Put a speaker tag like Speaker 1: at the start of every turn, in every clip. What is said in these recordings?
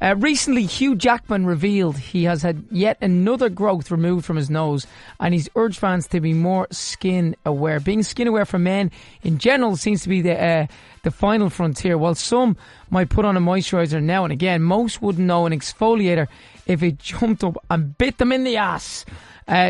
Speaker 1: Recently, Hugh Jackman revealed he has had yet another growth removed from his nose, and he's urged fans to be more skin aware. Being skin aware for men in general seems to be the final frontier. While some might put on a moisturiser now and again, most wouldn't know an exfoliator if it jumped up and bit them in the ass.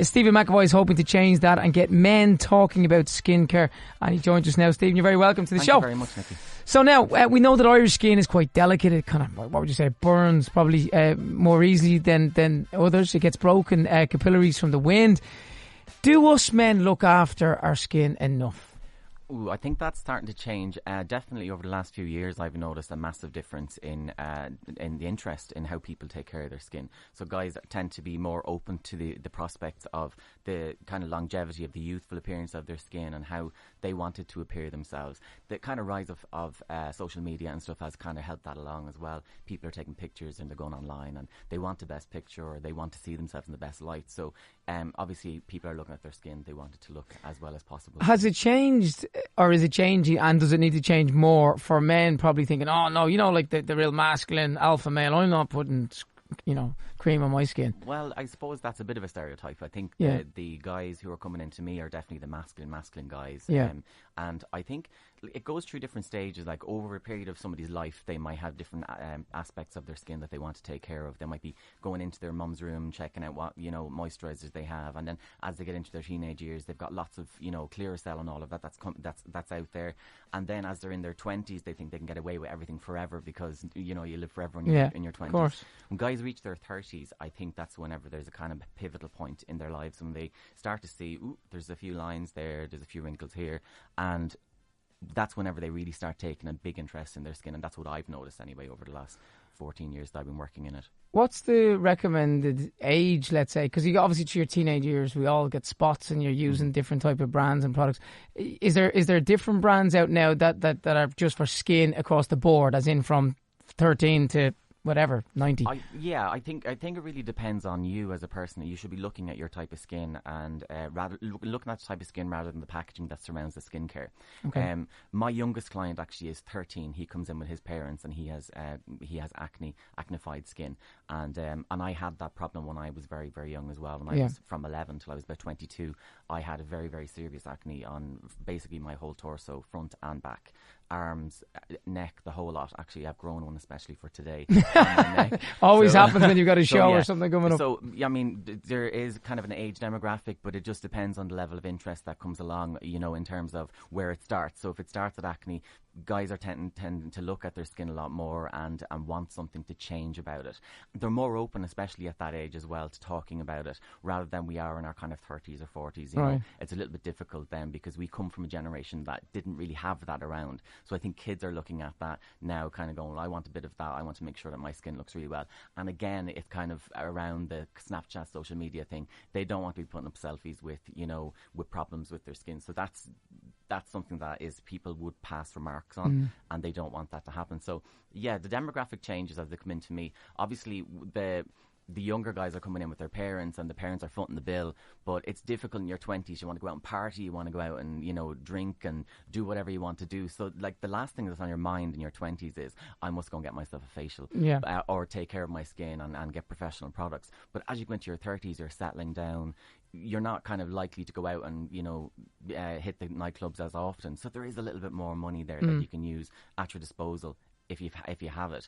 Speaker 1: Stephen McAvoy is hoping to change that and get men talking about skincare, and he joins us now. Stephen, you're very welcome to the show.
Speaker 2: Thank you very much, Nicky.
Speaker 1: So now, we know that Irish skin is quite delicate. It kind of, what would you say, burns probably more easily than others. It gets broken capillaries from the wind. Do us men look after our skin enough?
Speaker 2: Ooh, I think that's starting to change. Definitely over the last few years, I've noticed a massive difference in the interest in how people take care of their skin. So guys tend to be more open to the prospects of the kind of longevity of the youthful appearance of their skin and how they wanted to appear themselves. The kind of rise of social media and stuff has kind of helped that along as well. People are taking pictures and they're going online and they want the best picture or they want to see themselves in the best light. So obviously people are looking at their skin. They want it to look as well as possible.
Speaker 1: Has it changed, or is it changing, and does it need to change more for men probably thinking, oh no, like the real masculine alpha male, I'm not putting cream on my skin?
Speaker 2: Well, I suppose that's a bit of a stereotype. I think the guys who are coming into me are definitely the masculine guys.
Speaker 1: Yeah.
Speaker 2: And I think it goes through different stages. Like over a period of somebody's life, they might have different aspects of their skin that they want to take care of. They might be going into their mum's room, checking out what moisturizers they have, and then as they get into their teenage years, they've got lots of Clearasil and all of that. That's out there. And then as they're in their 20s, they think they can get away with everything forever because you live forever in your 20s.
Speaker 1: Of course.
Speaker 2: When guys reach their 30s, I think that's whenever there's a kind of pivotal point in their lives when they start to see, there's a few lines there, there's a few wrinkles here, and that's whenever they really start taking a big interest in their skin, and that's what I've noticed anyway over the last 14 years that I've been working in it. What's
Speaker 1: the recommended age, let's say? Because obviously to your teenage years, we all get spots and you're using different type of brands and products. Is there different brands out now that are just for skin across the board, as in from 13 to whatever, 90?
Speaker 2: I think it really depends on you as a person. You should be looking at your type of skin and looking at the type of skin rather than the packaging that surrounds the skincare.
Speaker 1: Okay.
Speaker 2: My youngest client actually is 13. He comes in with his parents and he has acnified skin, and I had that problem when I was very, very young as well. When I was from 11 till I was about 22, I had a very, very serious acne on basically my whole torso, front and back. Arms, neck, the whole lot. Actually, I've grown one especially for today.
Speaker 1: Always happens when you've got a show or something coming up.
Speaker 2: So, I mean, there is kind of an age demographic, but it just depends on the level of interest that comes along, in terms of where it starts. So if it starts at acne, guys are tending to look at their skin a lot more and want something to change about it. They're more open, especially at that age as well, to talking about it, rather than we are in our kind of 30s or 40s. You know, it's a little bit difficult then because we come from a generation that didn't really have that around. So I think kids are looking at that now, kind of going, well, I want a bit of that. I want to make sure that my skin looks really well. And again, it's kind of around the Snapchat social media thing. They don't want to be putting up selfies with, with problems with their skin. So that's something that is people would pass remarks on, and they don't want that to happen. So yeah, the demographic changes as they come into me. Obviously, the younger guys are coming in with their parents, and the parents are footing the bill. But it's difficult in your 20s. You want to go out and party. You want to go out and drink and do whatever you want to do. So like the last thing that's on your mind in your 20s is I must go and get myself a facial, or take care of my skin and get professional products. But as you go into your 30s, you're settling down. You're not kind of likely to go out and hit the nightclubs as often. So there is a little bit more money there that you can use at your disposal if you have it,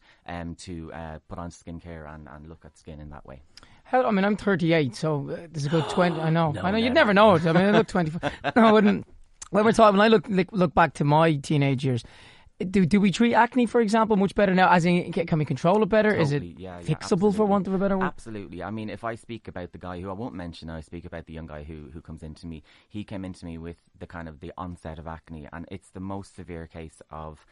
Speaker 2: to put on skincare and look at skin in that way.
Speaker 1: I'm 38, so there's a good 20. I know, you'd never know it. I mean, I look 25. No, I wouldn't. When I look back to my teenage years, do we treat acne, for example, much better now? As in, can we control it better?
Speaker 2: Totally,
Speaker 1: is it fixable, for want of a better word?
Speaker 2: Absolutely. I mean, if I speak about the guy who I won't mention, I speak about the young guy who comes into me. He came into me with the kind of the onset of acne, and it's the most severe case of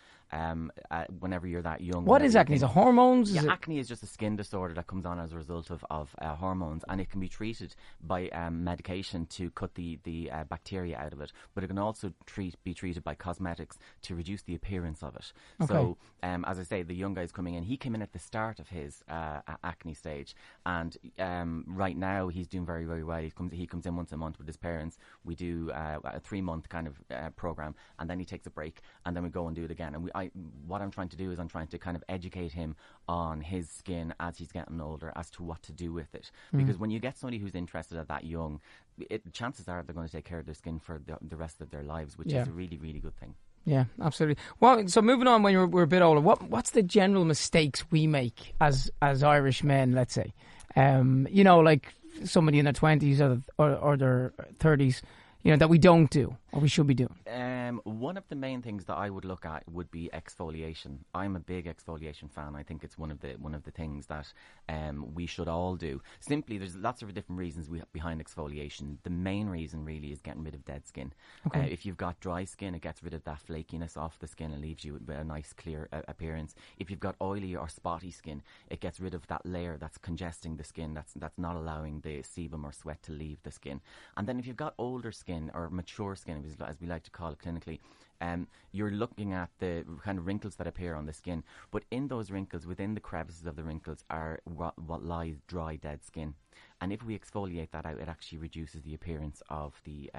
Speaker 2: whenever you're that young.
Speaker 1: What is acne? Is it hormones?
Speaker 2: Acne is just a skin disorder that comes on as a result of hormones, and it can be treated by medication to cut the bacteria out of it, but it can also be treated by cosmetics to reduce the appearance of it. Okay. So as I say, the young guy's coming in. He came in at the start of his acne stage, and right now he's doing very, very well. He comes in once a month with his parents. We do a 3-month kind of program, and then he takes a break, and then we go and do it again. And what I'm trying to do is I'm trying to kind of educate him on his skin as he's getting older as to what to do with it. Because when you get somebody who's interested at that young, chances are they're going to take care of their skin for the rest of their lives, which is a really, really good thing.
Speaker 1: Yeah, absolutely. Well, so moving on, when we're a bit older, what's the general mistakes we make as Irish men, let's say? Like somebody in their 20s or their 30s, that we don't do or we should be doing?
Speaker 2: One of the main things that I would look at would be exfoliation. I'm a big exfoliation fan. I think it's one of the things that we should all do. Simply, there's lots of different reasons behind exfoliation. The main reason really is getting rid of dead skin. Okay. If you've got dry skin, it gets rid of that flakiness off the skin and leaves you with a nice clear appearance. If you've got oily or spotty skin, it gets rid of that layer that's congesting the skin, that's not allowing the sebum or sweat to leave the skin. And then if you've got older skin or mature skin, as we like to call it clinically, you're looking at the kind of wrinkles that appear on the skin. But in those wrinkles, within the crevices of the wrinkles, are what lies dry, dead skin. And if we exfoliate that out, it actually reduces the appearance of the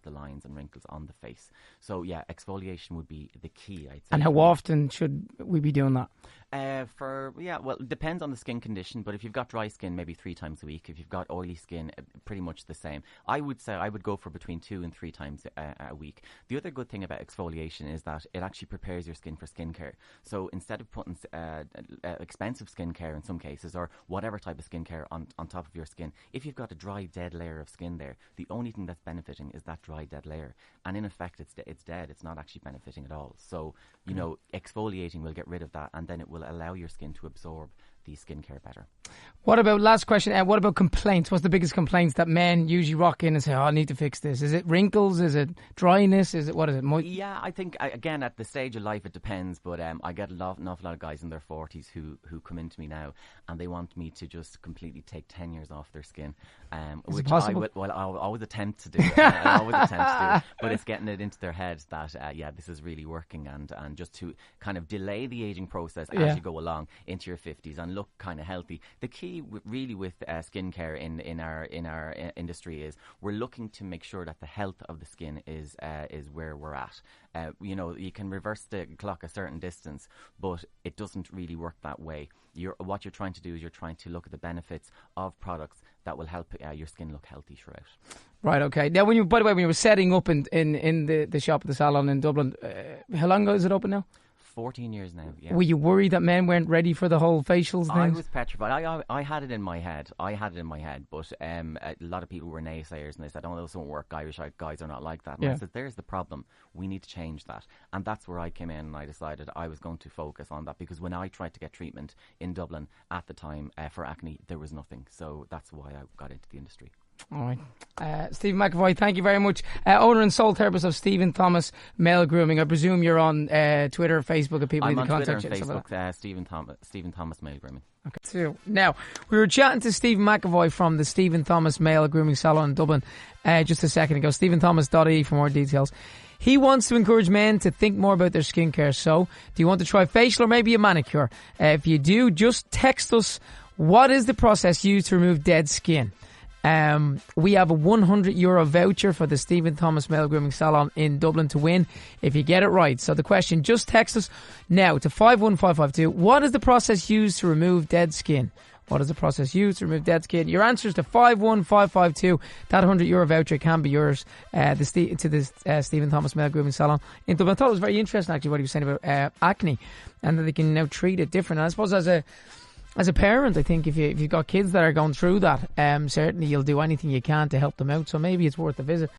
Speaker 2: lines and wrinkles on the face. So yeah, exfoliation would be the key, I'd say.
Speaker 1: And how often should we be doing that?
Speaker 2: Well, it depends on the skin condition, but if you've got dry skin, maybe 3 times a week. If you've got oily skin, pretty much the same. I would say I would go for between 2 and 3 times a week. The other good thing about exfoliation is that it actually prepares your skin for skincare. So instead of putting expensive skincare in some cases, or whatever type of skincare on top of your skin, if you've got a dry, dead layer of skin there, the only thing that's benefiting is that dry, dead layer. And in effect, it's dead. It's not actually benefiting at all. So, exfoliating will get rid of that, and then it will allow your skin to absorb the skincare better.
Speaker 1: What about, last question, what about complaints? What's the biggest complaints that men usually rock in and say, I need to fix this? Is it wrinkles? Is it dryness? What is it?
Speaker 2: Yeah, I think, again, at the stage of life, it depends. But I get an awful lot of guys in their 40s who come into me now and they want me to just completely take 10 years off their skin.
Speaker 1: Is
Speaker 2: which
Speaker 1: it possible?
Speaker 2: I'll always attempt to do. I always attempt to do. But it's getting it into their heads that, this is really working. And just to kind of delay the aging process as you go along into your 50s and look kind of healthy. The key really with skincare in our industry is we're looking to make sure that the health of the skin is where we're at. You can reverse the clock a certain distance, but it doesn't really work that way. What you're trying to do is you're trying to look at the benefits of products that will help your skin look healthy throughout. Right,
Speaker 1: okay. Now, by the way, when you were setting up in the shop at the salon in Dublin, how long ago is it open now?
Speaker 2: 14 years now, yeah.
Speaker 1: Were you worried that men weren't ready for the whole facials thing?
Speaker 2: I was petrified. I had it in my head. But a lot of people were naysayers and they said, this won't work. Irish guys are not like that. And I said, there's the problem. We need to change that. And that's where I came in and I decided I was going to focus on that, because when I tried to get treatment in Dublin at the time for acne, there was nothing. So that's why I got into the industry.
Speaker 1: All right. Stephen McAvoy, thank you very much. Owner and sole therapist of Stephen Thomas Male Grooming. I presume you're on Twitter, Facebook, and people need to contact you.
Speaker 2: I'm on Twitter and Facebook, Stephen Thomas Male Grooming.
Speaker 1: Okay. So, now, we were chatting to Stephen McAvoy from the Stephen Thomas Male Grooming Salon in Dublin just a second ago. StephenThomas.ie for more details. He wants to encourage men to think more about their skincare. So, do you want to try facial or maybe a manicure? If you do, just text us, what is the process used to remove dead skin? We have a €100 voucher for the Stephen Thomas Male Grooming Salon in Dublin to win if you get it right. So the question, just text us now to 51552. What is the process used to remove dead skin? What is the process used to remove dead skin? Your answers to 51552. That €100 voucher can be yours to the Stephen Thomas Male Grooming Salon in Dublin. I thought it was very interesting actually what he was saying about acne and that they can now treat it different. And I suppose as a parent, I think if you've got kids that are going through that, certainly you'll do anything you can to help them out. So maybe it's worth a visit.